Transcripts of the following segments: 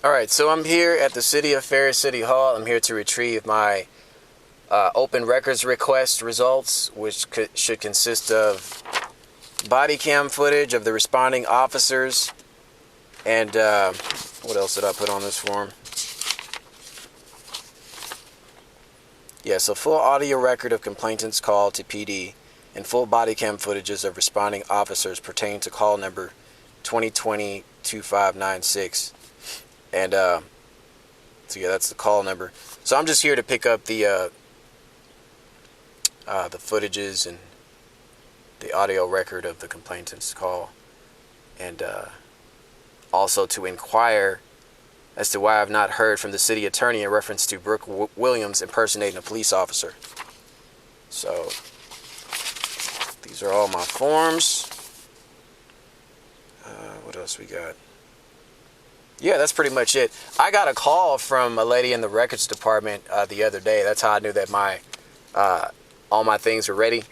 Alright, so I'm here at the City of Ferris City Hall. I'm here to retrieve my open records request results, which should consist of body cam footage of the responding officers and what else did I put on this form? Yes, a full audio record of complainant's call to PD and full body cam footages of responding officers pertaining to call number 2020-2596. And so yeah, that's the call number. So I'm just here to pick up the footages and the audio record of the complainant's call, and also to inquire as to why I've not heard from the city attorney in reference to Brooke Williams impersonating a police officer. So these are all my forms. What else we got? Yeah, that's pretty much it. I got a call from a lady in the records department the other day. That's how I knew that my all my things were ready.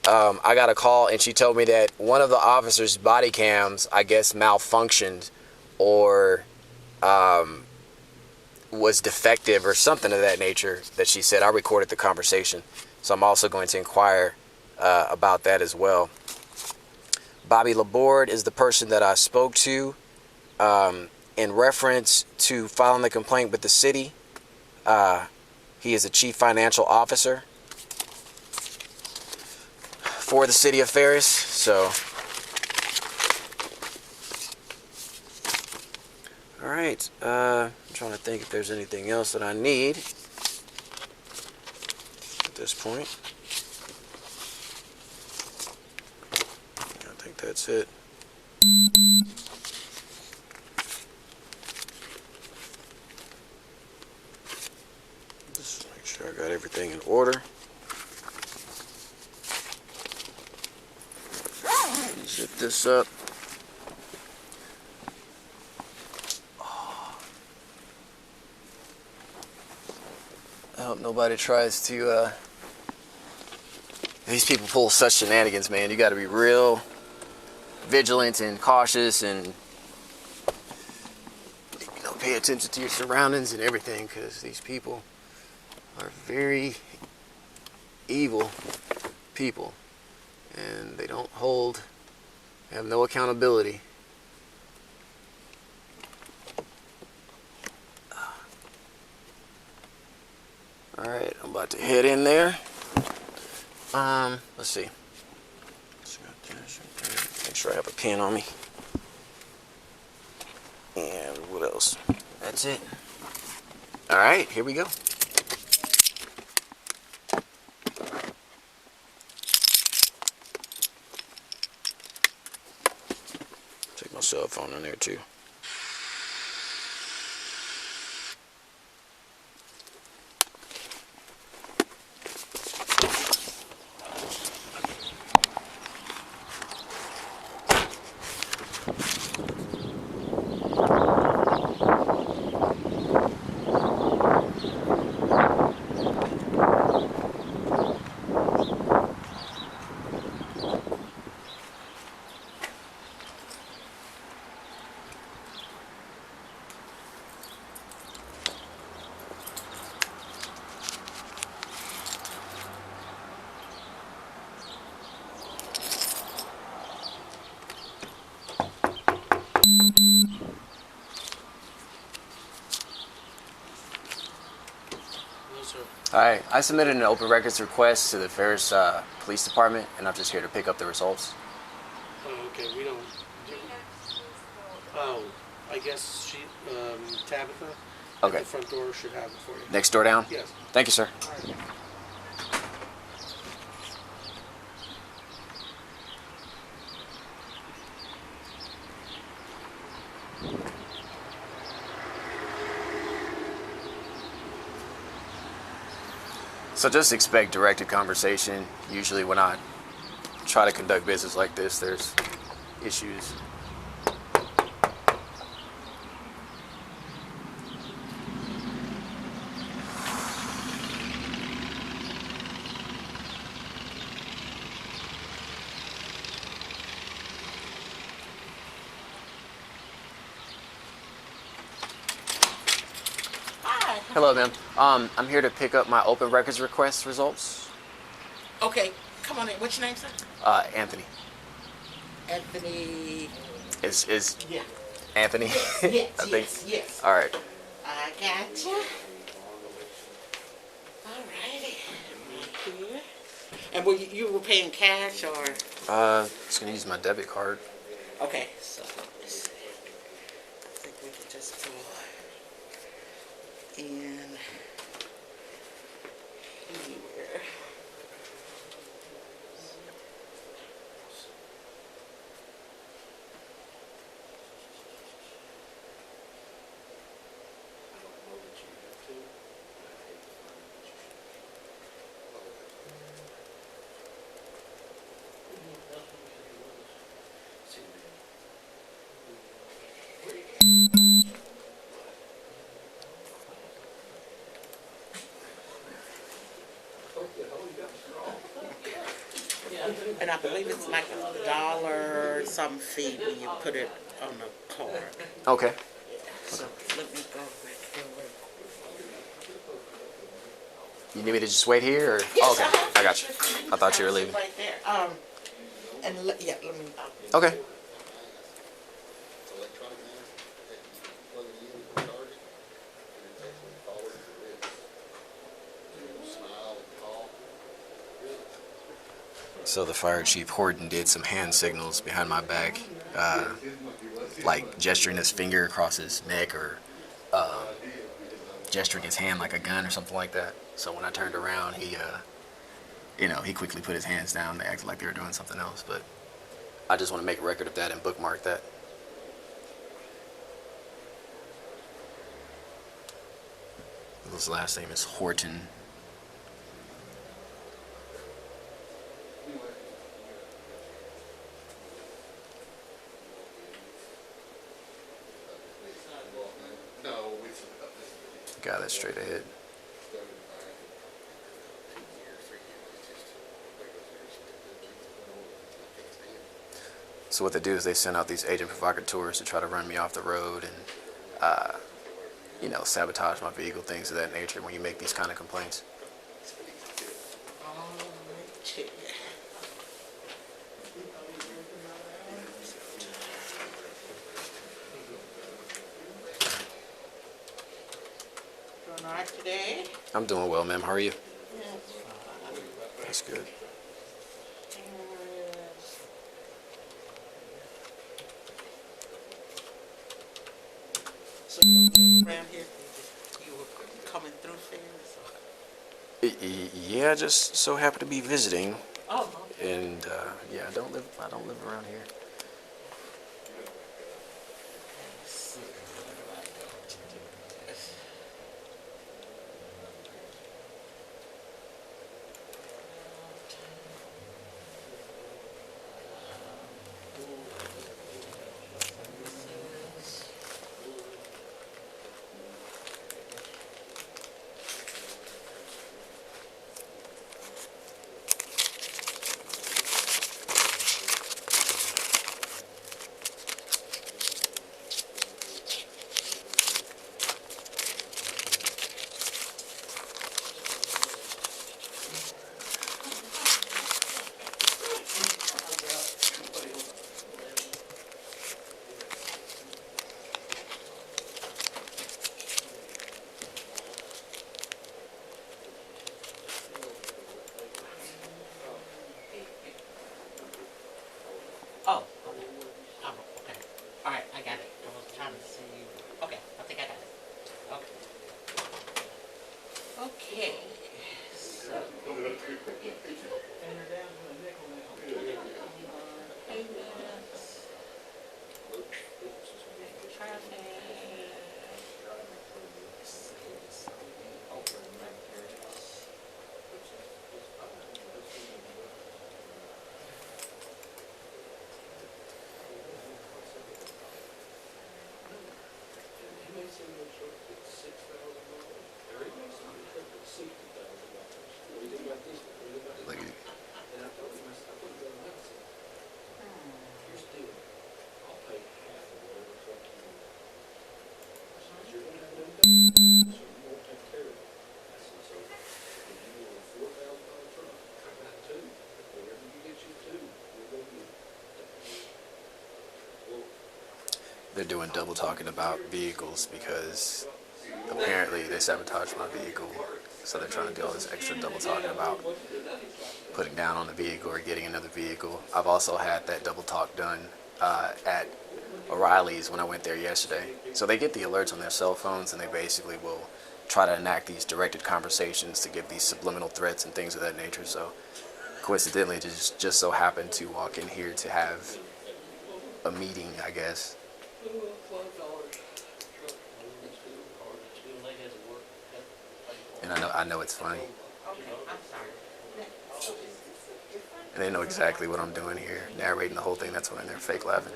I got a call and she told me that one of the officers' body cams, I guess, malfunctioned or was defective or something of that nature that she said. I recorded the conversation, so I'm also going to inquire about that as well. Bobby Laborde is the person that I spoke to in reference to filing the complaint with the city. He is a chief financial officer for the city of Ferris. So, all right. I'm trying to think if there's anything else that I need at this point. I think that's it. Just make sure I got everything in order. Zip this up. I hope nobody tries to these people pull such shenanigans, man. You got to be real vigilant and cautious, and pay attention to your surroundings and everything, because these people are very evil people, and they don't have no accountability. Alright, I'm about to head in there. Let's see. Make sure I have a pen on me. And what else? That's it. Alright, here we go. Take my cell phone in there too. Hi, I submitted an open records request to the Ferris Police Department, and I'm just here to pick up the results. Oh, okay. We don't. Oh, I guess she, Tabitha. Okay. At the front door should have it for you. Next door down? Yes. Thank you, sir. All right. So just expect directed conversation. Usually when I try to conduct business like this, there's issues. Hi. Hello, ma'am. I'm here to pick up my open records request results. Okay, come on in. What's your name, sir? Anthony. Anthony. Is Yeah. Anthony? Yes, I yes, think. yes, yes. All right. I got you. All righty. Right here. And you were paying cash or? Just gonna use my debit card. Okay, so let's see. I think we can just go in here. And I believe it's like $1 some fee when you put it on the card. Okay. So let me go back here. You need me to just wait here, or? Yes, Oh, okay. I got you. can I thought you were leaving. Right there. And yeah, let me. Okay. So the fire chief Horton did some hand signals behind my back, like gesturing his finger across his neck or gesturing his hand like a gun or something like that. So when I turned around, he quickly put his hands down. They acted like they were doing something else, but I just want to make a record of that and bookmark that. His last name is Horton. Got it straight ahead. So what they do is they send out these agent provocateurs to try to run me off the road and, sabotage my vehicle, things of that nature when you make these kind of complaints. Doing all right today? I'm doing well, ma'am. How are you? That's good. So you don't live around here? You were coming through Ferris? Yeah, just so happen to be visiting, Oh, okay. and I don't live around here. Oh, okay. Oh, okay. All right, I got it. I was trying to see. Okay, I think I got it. Okay. Okay. So. Payments. Traffic. Open records. Like, they're doing double talking about vehicles because apparently they sabotaged my vehicle. So they're trying to do all this extra double talking about putting down on the vehicle or getting another vehicle. I've also had that double talk done at O'Reilly's when I went there yesterday. So they get the alerts on their cell phones and they basically will try to enact these directed conversations to give these subliminal threats and things of that nature. So coincidentally, just so happened to walk in here to have a meeting, I guess. And I know it's funny. And they know exactly what I'm doing here, narrating the whole thing. That's when they're fake laughing.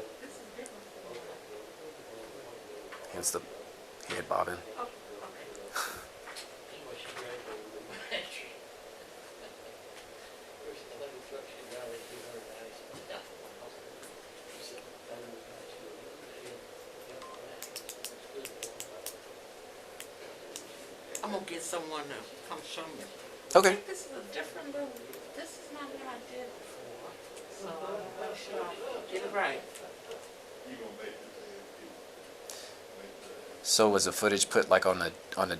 Hence the head bobbing. I'm gonna get someone to come show me. Okay. This is a different little. This is not what I did before. So I'm make sure I get it right. So was the footage put like on the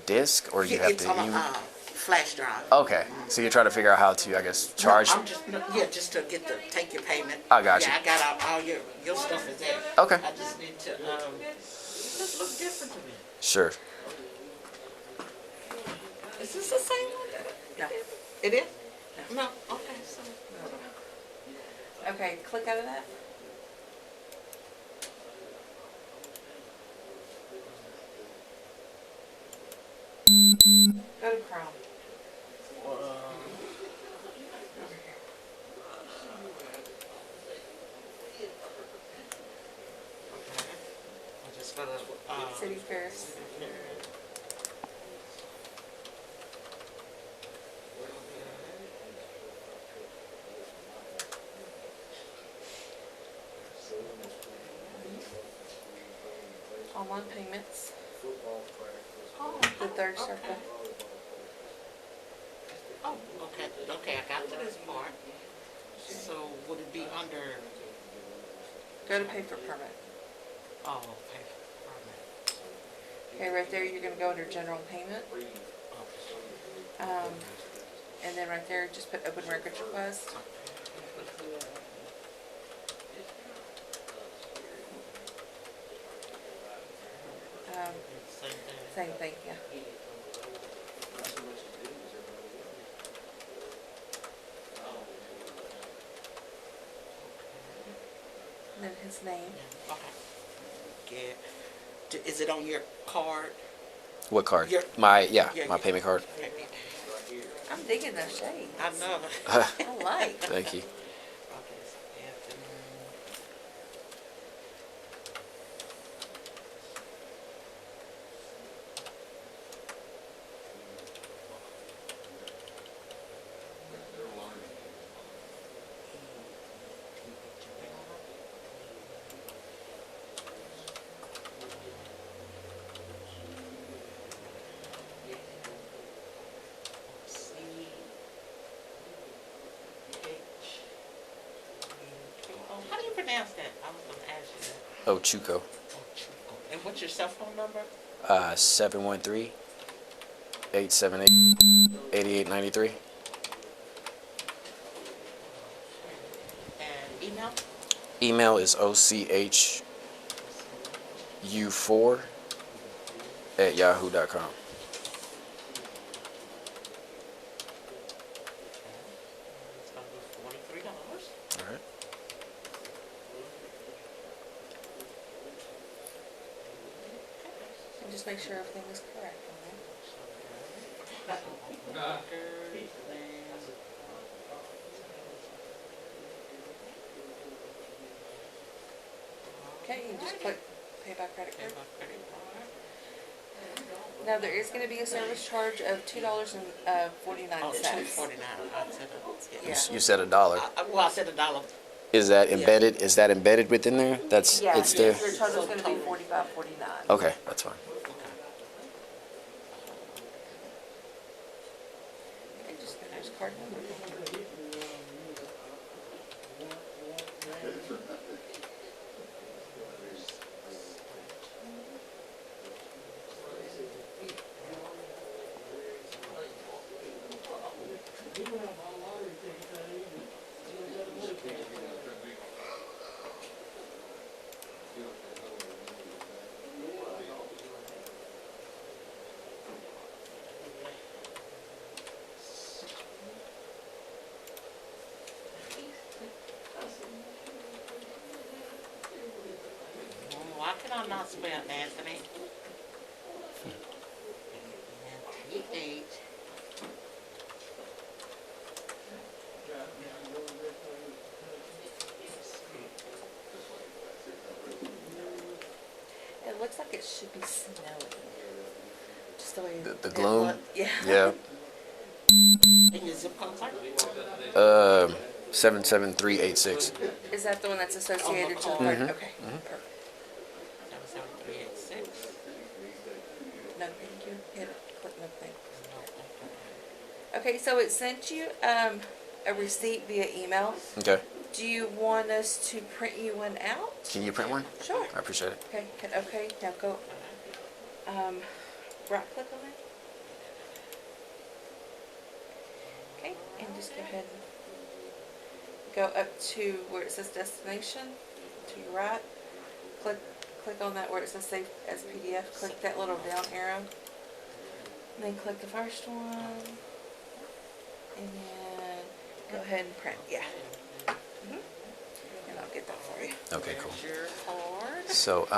disc, or you have It's to? on a flash drive. Okay. So you're trying to figure out how to, I guess, charge. No, I'm just just to get take your payment. I got you. Yeah, I got all your stuff is there. Okay. I just need to this look different to me. Sure. Is this the same one? No. It is? No. Okay. So. Okay, click out of that. Go to Chrome. I just gotta City Ferris. Online payments. The third circle. Oh, okay. Okay, I got to this part. So would it be under? Go to pay for permit. Oh, okay. Permit. Okay, right there you're gonna go under general payment. And then right there just put open records request. Same thing. Same thing, yeah. And then his name. Yeah, okay. Is it on your card? What card? Your- My Yeah, my payment card. I'm digging those shades. I know. I like. Thank you. Okay, so Anthony. How do you pronounce that? I was going to ask you that. Oh, Chuco. And what's your cell phone number? 713-878-8893. And email? Email is ochu4@yahoo.com. It's going to be $43. All right. And just make sure everything is correct, alright? Okay, you just click pay by credit card. Now there is gonna be a service charge of $2.49. Oh, $2.49. I said Yeah. You said $1. well, I said $1. Is that embedded? Is that embedded within there? That's Yeah, it's there. your total's gonna be $45.49. Okay, that's fine. Okay, just enter card number. can I not spell Anthony? T-H. It looks like it should be snowing. Just the way The it gloom? Yeah. Yeah. And your zip code, sir? 77386. Is that the one that's associated to the Mm-hmm. park? Okay. Perfect. 77386. No, thank you. Hit click no thanks. Okay, so it sent you a receipt via email. Okay. Do you want us to print you one out? Can you print one? Sure. I appreciate it. Okay, okay, now go, right click on it. Okay, and just go ahead and go up to where it says destination, to your right. Click on that where it says save as PDF, click that little down arrow. And then click the first one. And then go ahead and print, yeah. And I'll get that for you. Okay, cool. There's your card. So,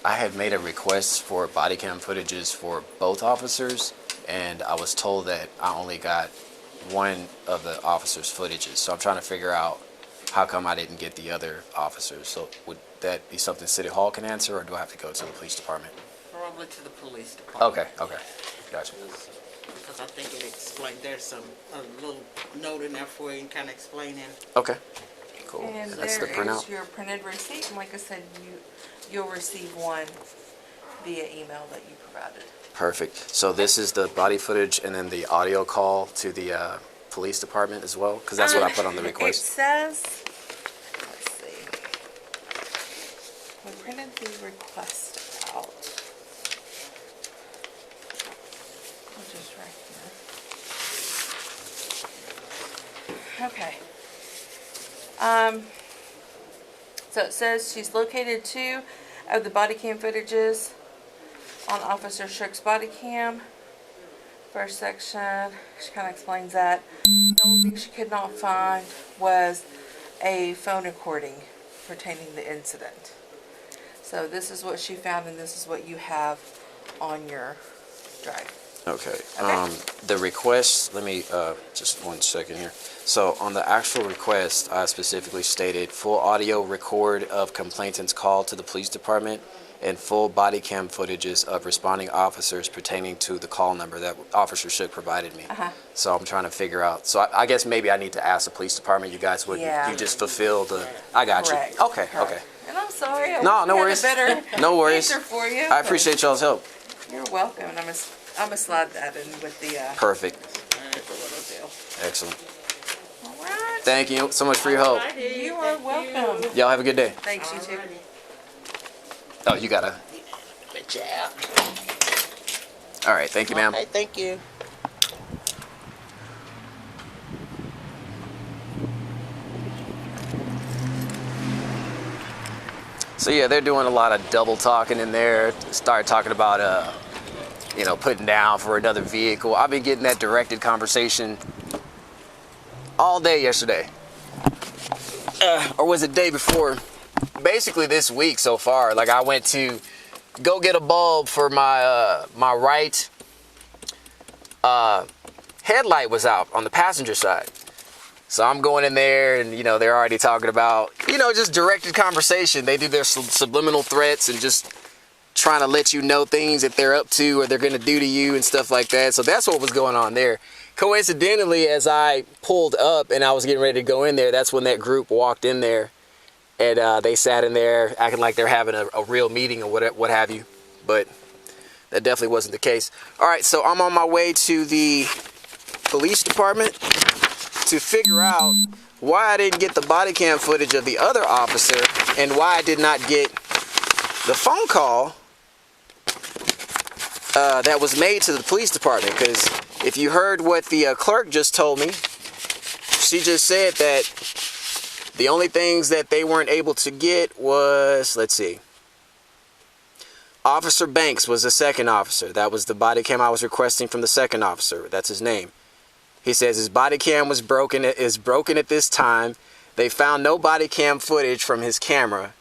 I had made a request for body cam footages for both officers, and I was told that I only got one of the officers' footages. So I'm trying to figure out how come I didn't get the other officers. So would that be something City Hall can answer, or do I have to go to the police department? Probably to the police department. Okay, gotcha. Because I think it explained, there's a little note in there for you, kind of explaining. Okay, cool. And That's the there is printout. your printed receipt, and like I said, you'll receive one via email that you provided. Perfect. So this is the body footage and then the audio call to the police department as well? Because that's what I put on the It request. says, let's see, we printed the request out, which is right here. Okay. So it says she's located 2 of the body cam footages on Officer Shook's body cam. First section, she kind of explains that. The only thing she could not find was a phone recording pertaining to the incident. So this is what she found, and this is what you have on your drive. Okay. Okay. The request, let me, just 1 second here. So on the actual request, I specifically stated full audio record of complainant's call to the police department and full body cam footages of responding officers pertaining to the call number that Officer Shook provided me. So I'm trying to figure out. So I guess maybe I need to ask the police department. You guys wouldn't. Yeah. You just fulfill the. I got Correct. you. Okay. Correct. Okay. And I'm sorry. I No, wish no we had worries. a better No worries. answer for you. I appreciate y'all's help. You're welcome. And I'm gonna slide that in with the Perfect. the little deal. Excellent. All right. Thank you so much for your help. Alrighty, You are thank welcome. you. Y'all have a good day. Thanks, you too. Alrighty. Oh, you gotta. Good job. All right. Thank you, ma'am. Okay, thank you. So yeah, they're doing a lot of double talking in there. Start talking about putting down for another vehicle. I've been getting that directed conversation all day yesterday, or was it day before? Basically this week so far. Like I went to go get a bulb for my my right headlight was out on the passenger side. So I'm going in there and, they're already talking about, just directed conversation. They do their subliminal threats and just trying to let you know things that they're up to or they're going to do to you and stuff like that. So that's what was going on there. Coincidentally, as I pulled up and I was getting ready to go in there, that's when that group walked in there and they sat in there acting like they're having a real meeting or what have you. But that definitely wasn't the case. All right, so I'm on my way to the police department to figure out why I didn't get the body cam footage of the other officer and why I did not get the phone call that was made to the police department. Because if you heard what the clerk just told me, she just said that the only things that they weren't able to get was, let's see, Officer Banks was the second officer. That was the body cam I was requesting from the second officer. That's his name. He says his body cam is broken at this time. They found no body cam footage from his camera.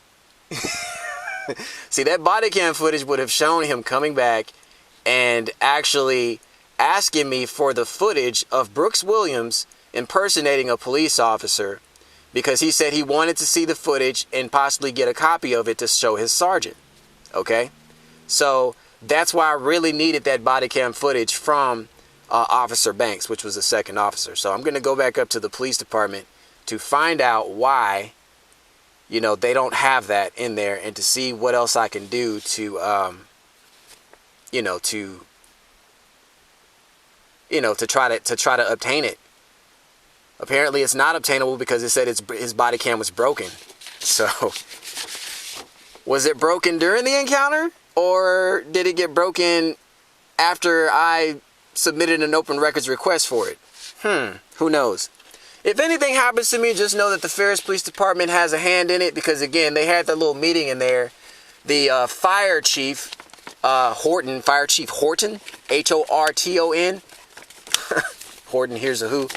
See, that body cam footage would have shown him coming back and actually asking me for the footage of Brooks Williams impersonating a police officer, because he said he wanted to see the footage and possibly get a copy of it to show his sergeant. Okay? So that's why I really needed that body cam footage from Officer Banks, which was the second officer. So I'm going to go back up to the police department to find out why, you know, they don't have that in there, and to see what else I can do to, to try to obtain it. Apparently it's not obtainable because it said his body cam was broken. So was it broken during the encounter, or did it get broken after I submitted an open records request for it? Who knows? If anything happens to me, just know that the Ferris Police Department has a hand in it, because again, they had that little meeting in there. The fire chief, Horton, Fire Chief Horton, Horton, Horton, here's a who.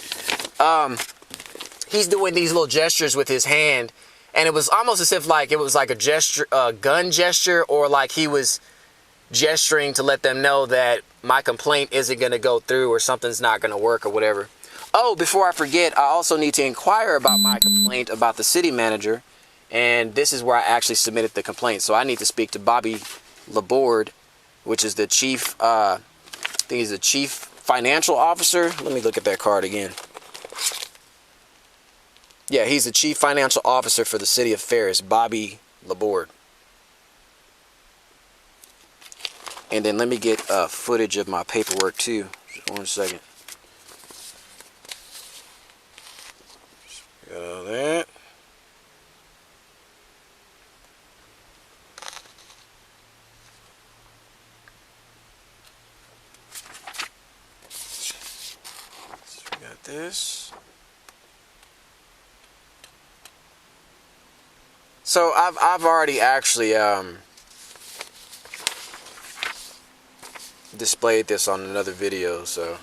He's doing these little gestures with his hand, and it was almost as if like it was like a gesture, gun gesture, or like he was gesturing to let them know that my complaint isn't going to go through, or something's not going to work, or whatever. Oh, before I forget, I also need to inquire about my complaint about the city manager, and this is where I actually submitted the complaint. So I need to speak to Bobby Laborde, which is the chief, I think he's the chief financial officer. Let me look at that card again. Yeah, he's the chief financial officer for the city of Ferris, Bobby Laborde. And then let me get footage of my paperwork too. Just 1 second. Got all that. So we got this. So I've already actually displayed this on another video, so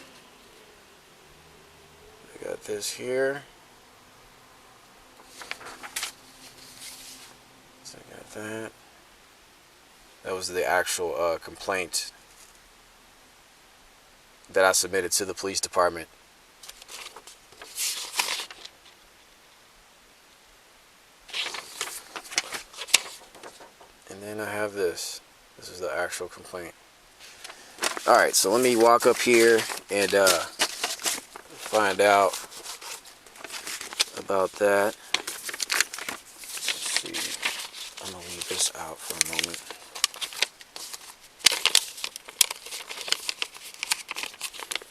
I got this here. So I got that. That was the actual complaint that I submitted to the police department. And then I have this. This is the actual complaint. Alright, so let me walk up here and find out about that. Let's see. I'm going to leave this out for a moment.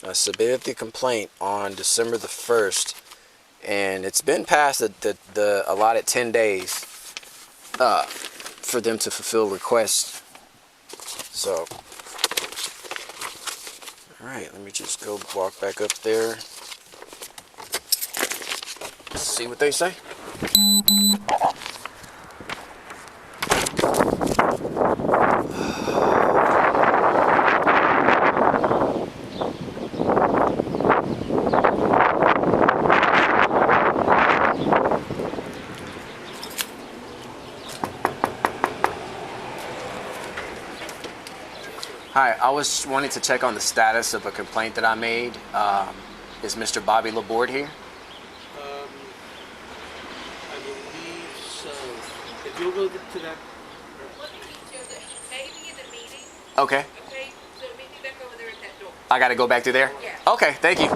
I submitted the complaint on December the 1st, and it's been past the allotted 10 days for them to fulfill requests. So, alright, let me just go walk back up there. See what they say. Hi, I was wanting to check on the status of a complaint that I made. Is Mr. Bobby Laborde here? I believe so. If you'll go to that. Let me show that he may be in a meeting. Okay. Okay, so meet me back over there at that door. I gotta go back through there? Yeah. Okay, thank you.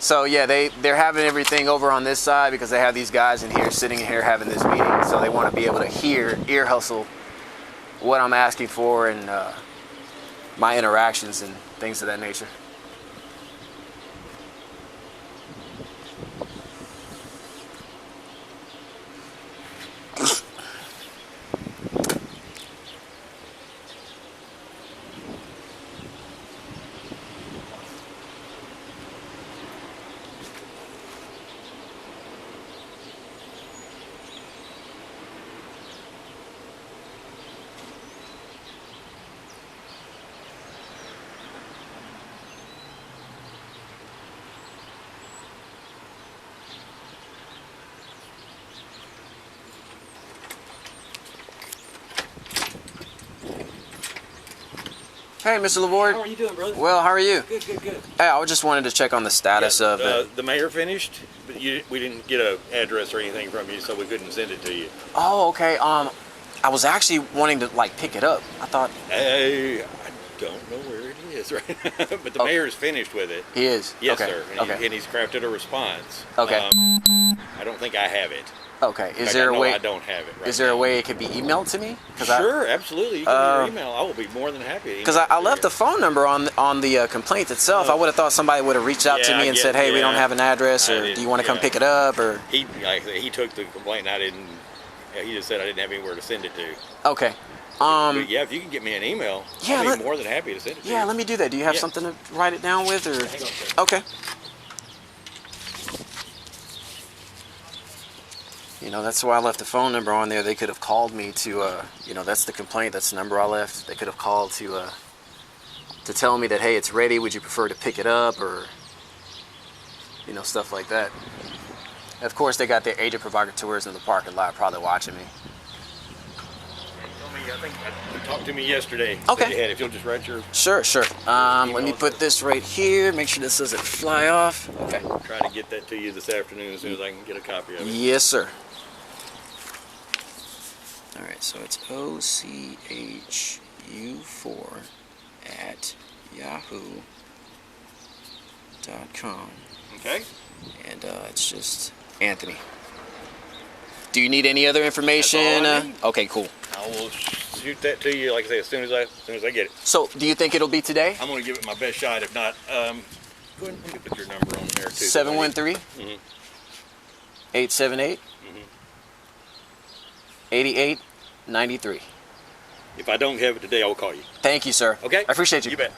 So yeah, they're having everything over on this side because they have these guys in here sitting here having this meeting. So they want to be able to ear hustle what I'm asking for and my interactions and things of that nature. Hey, Mr. Laborde. How are you doing, brother? Well, how are you? Good, good, good. Hey, I just wanted to check on the status of The mayor finished, but we didn't get an address or anything from you, so we couldn't send it to you. Oh, okay. I was actually wanting to like pick it up. I thought I don't know where it is right now, but the mayor's finished with it. he is. Yes, okay. sir. And he's crafted a response. Okay. I don't think I have it. Okay. In Is fact, there I a know way? I don't have it right Is there a now. way it could be emailed to me? Sure, absolutely. You can do your email. I will be more than happy. Because I left the phone number on the complaint itself. I would have thought somebody would have reached out to Yeah, me and yeah, said, "Hey, we don't yeah. have an address, I or didn't- do you want to come yeah. pick it up?" Or He took the complaint. And I didn't. He just said I didn't have anywhere to send it to. okay. But yeah, if you can get me an email, yeah, I'll be more than happy to send it to you. Yeah, let me do that. Do you have Yeah. something to write it down with, or? Hang on, sir. Okay. You know, that's why I left the phone number on there. They could have called me to, you know, that's the complaint. That's the number I left. They could have called to tell me that, hey, it's ready. Would you prefer to pick it up, or, you know, stuff like that. Of course, they got their agent provocateurs in the parking lot, probably watching me. I think you talked to me yesterday. Okay. Said you had it. If you'll just write your. Sure, sure. Let me put this right here. Make sure this doesn't fly off. Okay. Try to get that to you this afternoon as soon as I can get a copy of it. Yes, sir. All right, so it's OCHU4@yahoo.com. Okay. And it's just Anthony. Do you need any other information? That's all I need. Okay, cool. I will shoot that to you, like I say, as soon as I get it. So, do you think it'll be today? I'm going to give it my best shot. If not, go ahead and put your number on there too. 713 Mhm. 878 8893. If I don't have it today, I will call you. Thank you, sir. Okay. I appreciate you. You bet.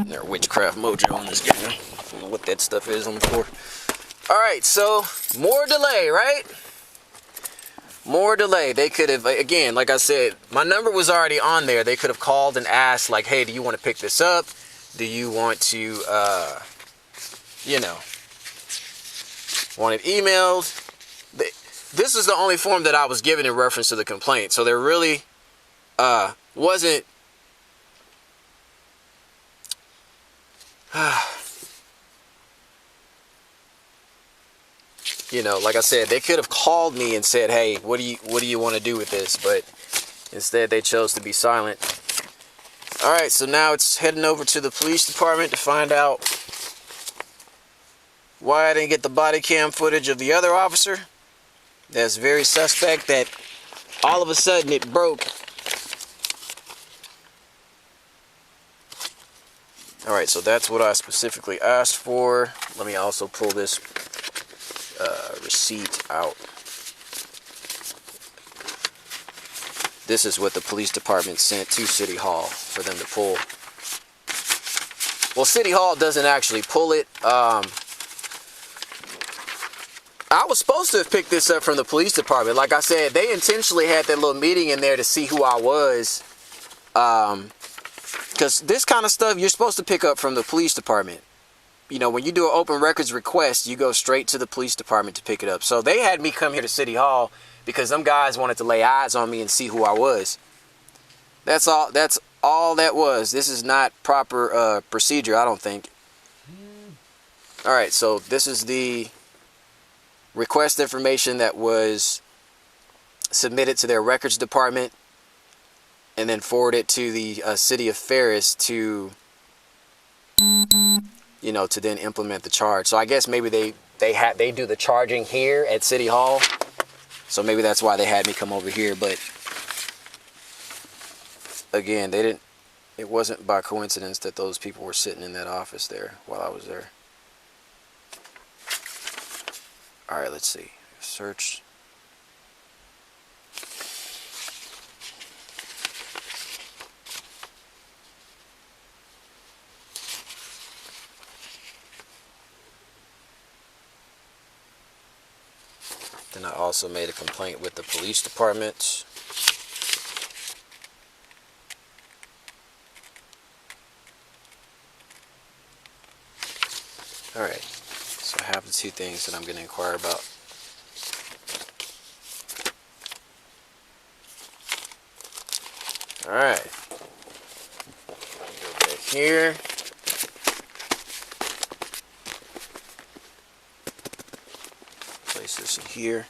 Their witchcraft mojo on this guy. I don't know what that stuff is on the floor. Alright, so more delay, right? More delay. They could have, again, like I said, my number was already on there. They could have called and asked, like, hey, do you want to pick this up? Do you want to, you know, want it emailed? This is the only form that I was given in reference to the complaint. So there really wasn't you know, like I said, they could have called me and said, hey, what do you want to do with this? But instead they chose to be silent. All right, so now it's heading over to the police department to find out why I didn't get the body cam footage of the other officer. That's very suspect that all of a sudden it broke. All right, so that's what I specifically asked for. Let me also pull this receipt out. This is what the police department sent to City Hall for them to pull. Well, City Hall doesn't actually pull it. I was supposed to have picked this up from the police department. Like I said, they intentionally had that little meeting in there to see who I was. Because this kind of stuff you're supposed to pick up from the police department. You know, when you do an open records request, you go straight to the police department to pick it up. So they had me come here to City Hall because them guys wanted to lay eyes on me and see who I was. That's all that was. This is not proper procedure, I don't think. All right, so this is the request information that was submitted to their records department and then forwarded to the city of Ferris to, you know, to then implement the charge. So I guess maybe they do the charging here at City Hall. So maybe that's why they had me come over here. But again, it wasn't by coincidence that those people were sitting in that office there while I was there. All right, let's see. Search. Then I also made a complaint with the police department. Alright, so I have the two things that I'm going to inquire about. Alright, go back here. Place this in here.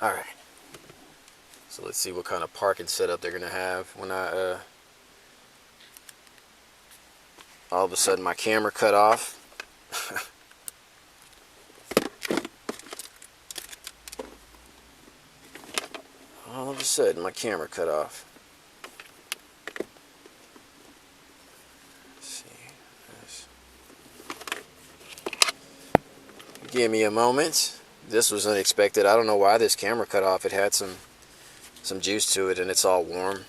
Alright, so let's see what kind of parking setup they're going to have when I all of a sudden my camera cut off. All of a sudden my camera cut off. Let's see. Give me a moment. This was unexpected. I don't know why this camera cut off. It had some juice to it and it's all warm.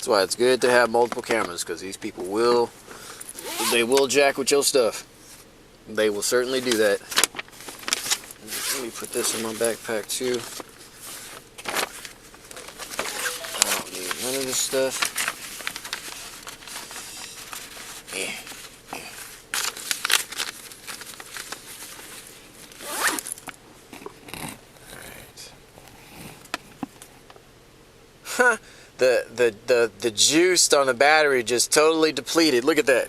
That's why it's good to have multiple cameras, because these people will jack with your stuff. They will certainly do that. Let me put this in my backpack too. I don't need none of this stuff. Alright. The juice on the battery just totally depleted. Look at that.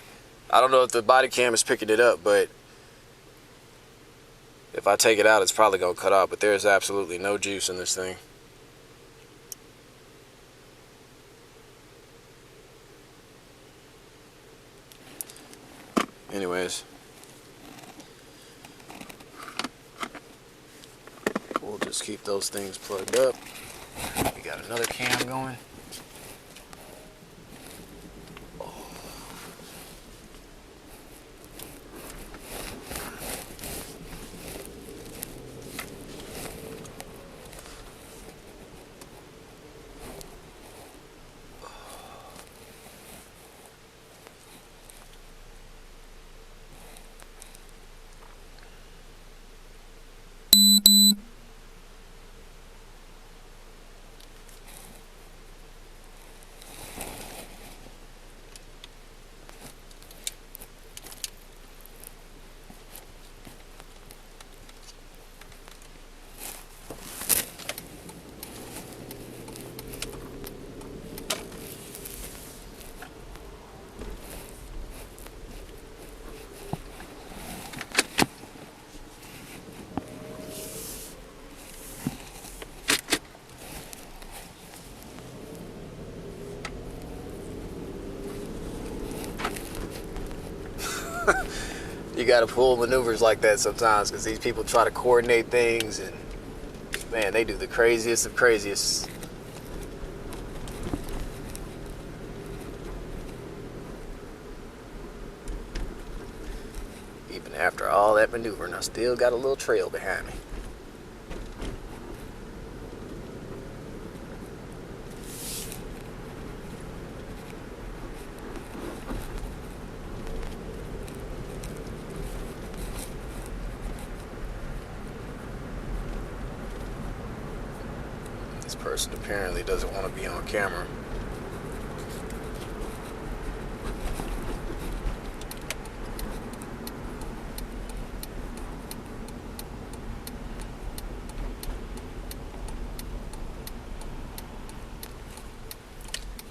I don't know if the body cam is picking it up, but if I take it out, it's probably going to cut off. But there's absolutely no juice in this thing. Anyways, we'll just keep those things plugged up. We got another cam going. You gotta pull maneuvers like that sometimes, because these people try to coordinate things, and man, they do the craziest of craziest. Even after all that maneuvering, I still got a little trail behind me. This person apparently doesn't want to be on camera.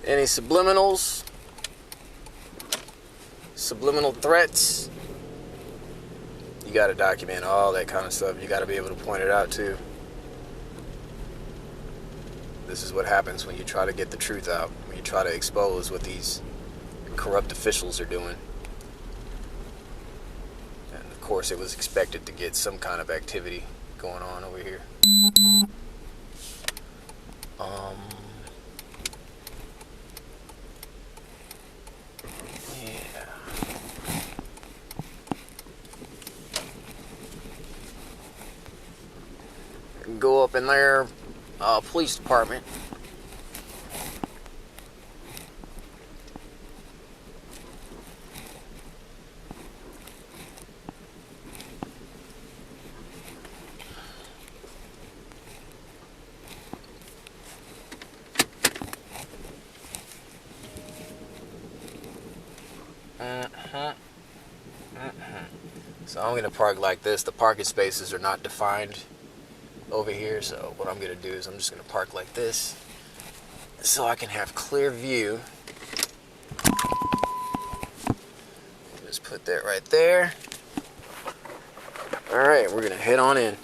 Any subliminals? Subliminal threats? You got to document all that kind of stuff. You got to be able to point it out too. This is what happens when you try to get the truth out, when you try to expose what these corrupt officials are doing. And of course it was expected to get some kind of activity going on over here. Yeah. Go up in there, police department. So I'm gonna park like this. The parking spaces are not defined over here, so what I'm gonna do is I'm just gonna park like this so I can have clear view. Just put that right there. All right, we're gonna head on in.